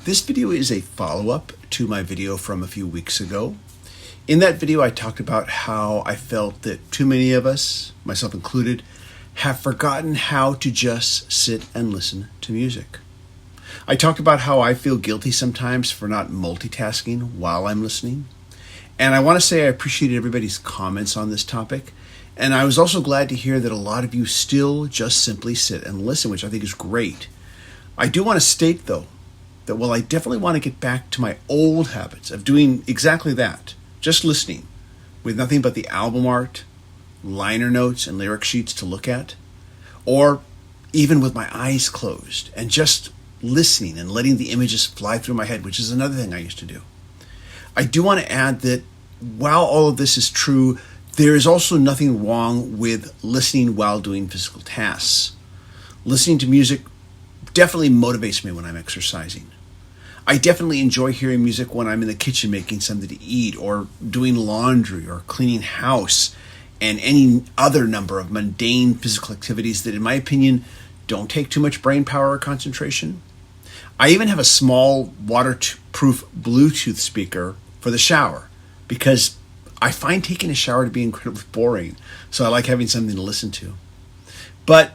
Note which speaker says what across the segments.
Speaker 1: This video is a follow-up to my video from a few weeks ago. In that video, I talked about how I felt that too many of us, myself included, have forgotten how to just sit and listen to music. I talked about how I feel guilty sometimes for not multitasking while I'm listening. And I want to say I appreciated everybody's comments on this topic. And I was also glad to hear that a lot of you still just simply sit and listen, which I think is great. I do want to state, though, that while I definitely want to get back to my old habits of doing exactly that, just listening, with nothing but the album art, liner notes, and lyric sheets to look at, or even with my eyes closed and just listening and letting the images fly through my head, which is another thing I used to do. I do want to add that while all of this is true, there is also nothing wrong with listening while doing physical tasks. Listening to music definitely motivates me when I'm exercising. I definitely enjoy hearing music when I'm in the kitchen making something to eat, or doing laundry, or cleaning house, and any other number of mundane physical activities that, in my opinion, don't take too much brain power or concentration. I even have a small waterproof Bluetooth speaker for the shower because I find taking a shower to be incredibly boring, so I like having something to listen to. But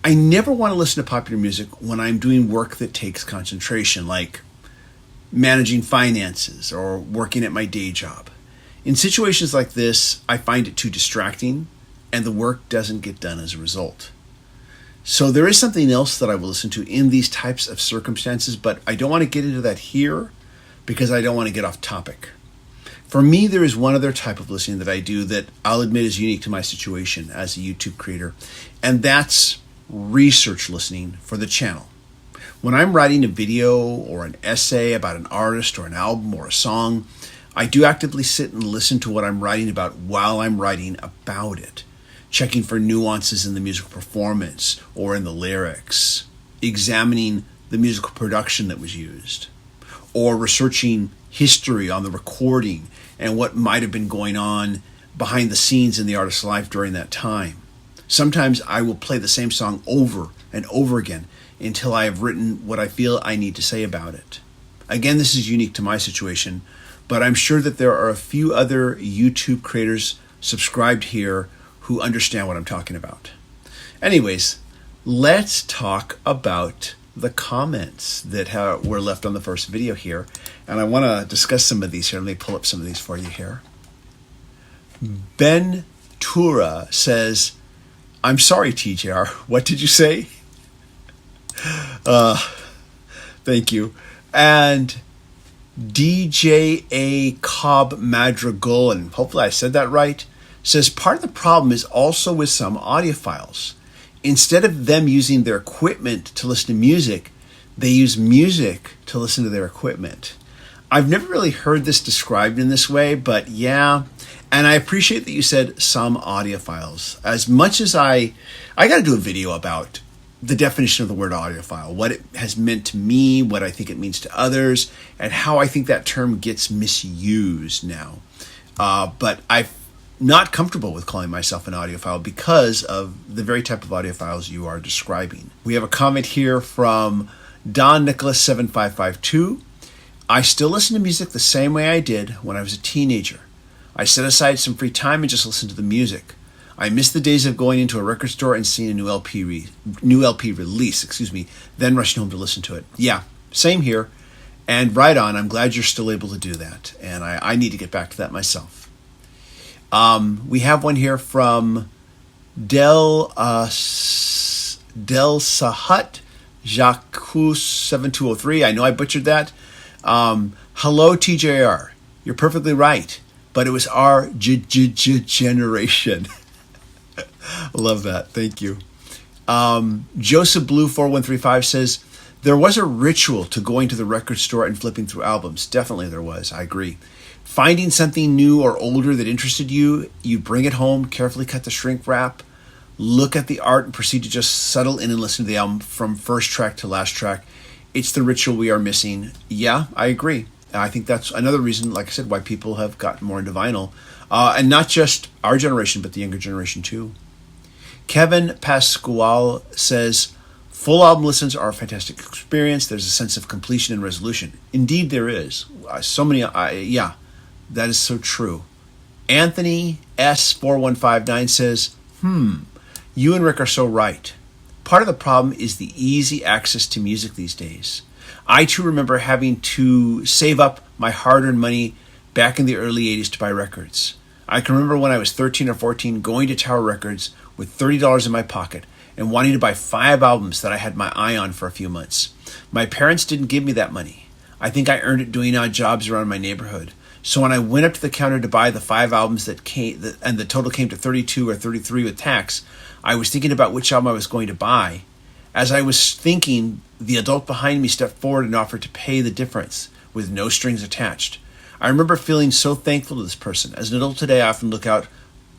Speaker 1: I never want to listen to popular music when I'm doing work that takes concentration, like managing finances or working at my day job. In situations like this, I find it too distracting, and the work doesn't get done as a result. So there is something else that I will listen to in these types of circumstances, but I don't want to get into that here because I don't want to get off topic. For me, there is one other type of listening that I do that I'll admit is unique to my situation as a YouTube creator, and that's research listening for the channel. When I'm writing a video or an essay about an artist or an album or a song, I do actively sit and listen to what I'm writing about while I'm writing about it, checking for nuances in the musical performance or in the lyrics, examining the musical production that was used, or researching history on the recording and what might have been going on behind the scenes in the artist's life during that time. Sometimes I will play the same song over and over again until I have written what I feel I need to say about it. Again, this is unique to my situation, but I'm sure that there are a few other YouTube creators subscribed here who understand what I'm talking about. Anyways, let's talk about the comments that were left on the first video here. And I want to discuss some of these here. Let me pull up some of these for you here. Ben Tura says, "I'm sorry, TJR. What did you say?" Thank you. And DJA Cobb Madrigal, and hopefully I said that right, says part of the problem is also with some audiophiles. Instead of them using their equipment to listen to music, they use music to listen to their equipment. I've never really heard this described in this way, but yeah. And I appreciate that you said some audiophiles. As much as I got to do a video about the definition of the word audiophile, what it has meant to me, what I think it means to others, and how I think that term gets misused now. But I'm not comfortable with calling myself an audiophile because of the very type of audiophiles you are describing. We have a comment here from Don Nicholas 7552. "I still listen to music the same way I did when I was a teenager. I set aside some free time and just listen to the music. I miss the days of going into a record store and seeing a new LP release, then rushing home to listen to it." Yeah, same here. And right on, I'm glad you're still able to do that. And I need to get back to that myself. We have one here from Del Sahat Jacques 7203. I know I butchered that. "Hello, TJR. You're perfectly right, but it was our generation." Love that. Thank you. Joseph Blue 4135 says, "There was a ritual to going to the record store and flipping through albums." Definitely there was. I agree. Finding something new or older that interested you, you bring it home, carefully cut the shrink wrap, look at the art, and proceed to just settle in and listen to the album from first track to last track. It's the ritual we are missing. Yeah, I agree. I think that's another reason, like I said, why people have gotten more into vinyl. And not just our generation, but the younger generation too. Kevin Pasquale says, Full album listens are a fantastic experience. There's a sense of completion and resolution. Indeed, there is. That is so true. Anthony S4159 says, you and Rick are so right. Part of the problem is the easy access to music these days. I too remember having to save up my hard-earned money back in the early 80s to buy records. I can remember when I was 13 or 14 going to Tower Records with $30 in my pocket and wanting to buy 5 albums that I had my eye on for a few months. My parents didn't give me that money. I think I earned it doing odd jobs around my neighborhood. So when I went up to the counter to buy the 5 albums and the total came to 32 or 33 with tax, I was thinking about which album I was going to buy. As I was thinking, the adult behind me stepped forward and offered to pay the difference with no strings attached. I remember feeling so thankful to this person. As an adult today, I often look out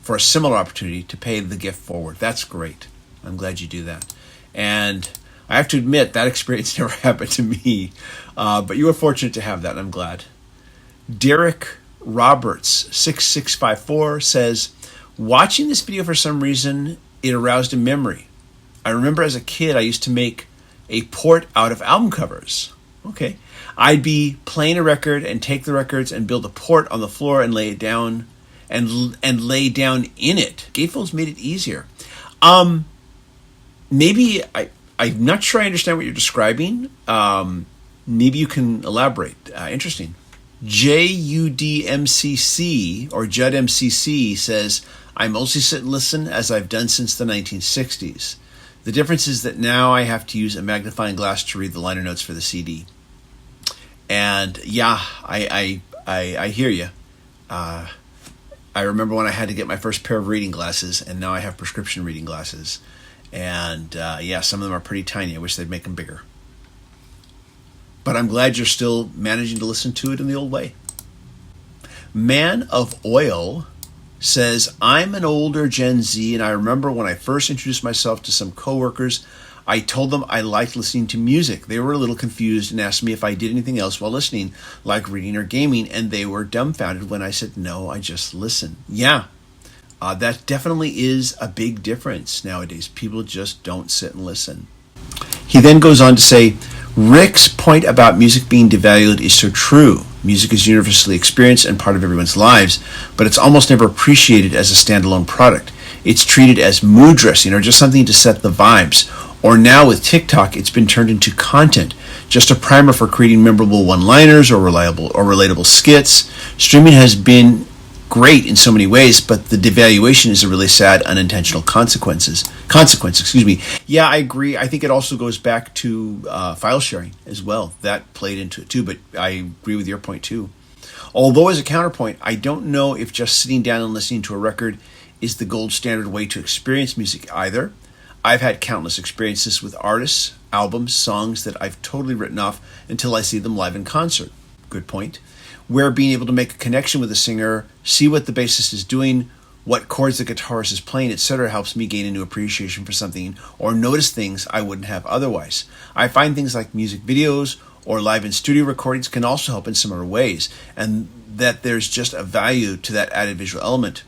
Speaker 1: for a similar opportunity to pay the gift forward. That's great. I'm glad you do that. And I have to admit, that experience never happened to me. But you were fortunate to have that, and I'm glad. Derek Roberts, 6654, says, watching this video for some reason, it aroused a memory. I remember as a kid, I used to make a port out of album covers. Okay. I'd be playing a record and take the records and build a port on the floor and lay it down and lay down in it. Gatefolds made it easier. Maybe I'm not sure I understand what you're describing. Maybe you can elaborate. Interesting. JUDMCC or JUDMCC says, I mostly sit and listen as I've done since the 1960s. The difference is that now I have to use a magnifying glass to read the liner notes for the CD. And yeah, I hear you. I remember when I had to get my first pair of reading glasses, and now I have prescription reading glasses. And some of them are pretty tiny. I wish they'd make them bigger. But I'm glad you're still managing to listen to it in the old way. Man of Oil says, I'm an older Gen Z, and I remember when I first introduced myself to some coworkers, I told them I liked listening to music. They were a little confused and asked me if I did anything else while listening, like reading or gaming, and they were dumbfounded when I said, no, I just listen. Yeah, that definitely is a big difference nowadays. People just don't sit and listen. He then goes on to say, Rick's point about music being devalued is so true. Music is universally experienced and part of everyone's lives, but it's almost never appreciated as a standalone product. It's treated as mood dressing or just something to set the vibes. Or now with TikTok, it's been turned into content, just a primer for creating memorable one-liners or relatable skits. Streaming has been great in so many ways, but the devaluation is a really sad unintentional consequence. Yeah, I agree. I think it also goes back to file sharing as well. That played into it too, but I agree with your point too. Although as a counterpoint, I don't know if just sitting down and listening to a record is the gold standard way to experience music either. I've had countless experiences with artists, albums, songs that I've totally written off until I see them live in concert. Good point. Where being able to make a connection with a singer, see what the bassist is doing, what chords the guitarist is playing, etc. helps me gain a new appreciation for something or notice things I wouldn't have otherwise. I find things like music videos or live in studio recordings can also help in similar ways, and that there's just a value to that added visual element.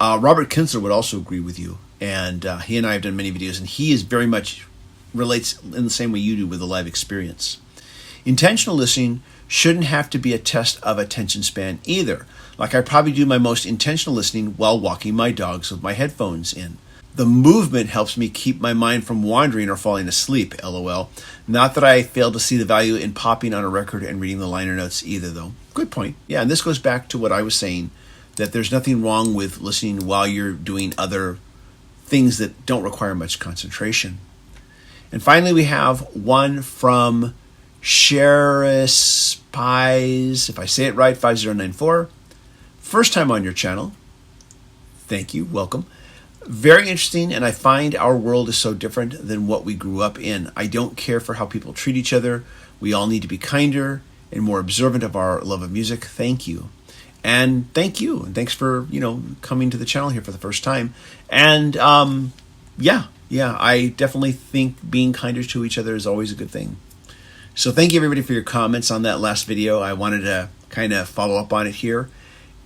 Speaker 1: Robert Kinsler would also agree with you, and he and I have done many videos, and he is very much relates in the same way you do with the live experience. Intentional listening shouldn't have to be a test of attention span either. Like I probably do my most intentional listening while walking my dogs with my headphones in. The movement helps me keep my mind from wandering or falling asleep, LOL. Not that I fail to see the value in popping on a record and reading the liner notes either, though. Good point. Yeah, and this goes back to what I was saying, that there's nothing wrong with listening while you're doing other things that don't require much concentration. And finally, we have one from Sheris Pies, if I say it right, 5094. First time on your channel. Thank you. Welcome. Very interesting, and I find our world is so different than what we grew up in. I don't care for how people treat each other. We all need to be kinder and more observant of our love of music. Thank you. And thank you. And thanks for, coming to the channel here for the first time. And yeah, I definitely think being kinder to each other is always a good thing. So thank you everybody for your comments on that last video. I wanted to kind of follow up on it here.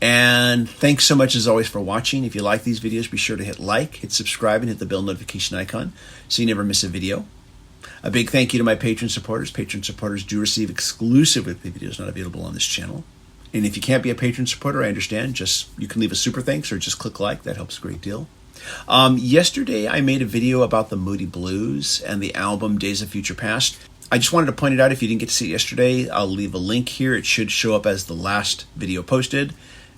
Speaker 1: And thanks so much as always for watching. If you like these videos, be sure to hit like, hit subscribe, and hit the bell notification icon so you never miss a video. A big thank you to my patron supporters. Patron supporters do receive exclusive weekly videos not available on this channel. And if you can't be a patron supporter, I understand. Just you can leave a super thanks or just click like. That helps a great deal. Yesterday, I made a video about the Moody Blues and the album Days of Future Past. I just wanted to point it out. If you didn't get to see it yesterday, I'll leave a link here. It should show up as the last video posted.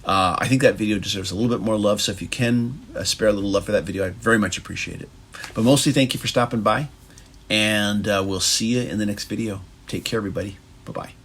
Speaker 1: I think that video deserves a little bit more love, so if you can spare a little love for that video, I'd very much appreciate it. But mostly, thank you for stopping by, and we'll see you in the next video. Take care, everybody. Bye-bye.